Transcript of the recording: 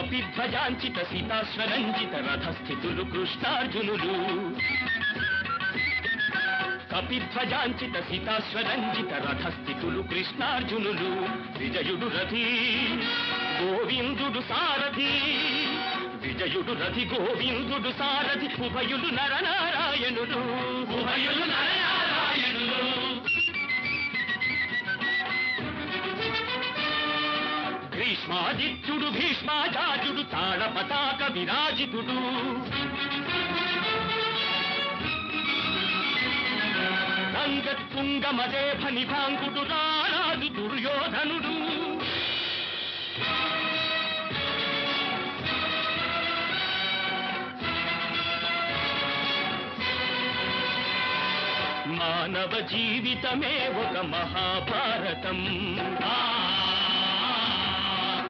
కపిధ్వజాంచిత సీతాశ్వరంజిత రథస్థితులు కృష్ణార్జునులు కపిధ్వజాంచిత సీతాశ్వరంజిత రథస్థితులు కృష్ణార్జునులు విజయుడు రథి గోవిందుడు సారథి విజయుడు రథి గోవిందుడు సారథి ఉభయులు నరనారాయణుడు ఉభయులు నరనారాయణుడు గ్రీష్మాదిత్యుడు భీష్మాచార్యుడు తాళ పతాక విరాజితుడు రంగతుంగమదేభ నిభాంగుడు రారాజు దుర్యోధనుడు మానవ జీవితమే ఒక మహాభారతం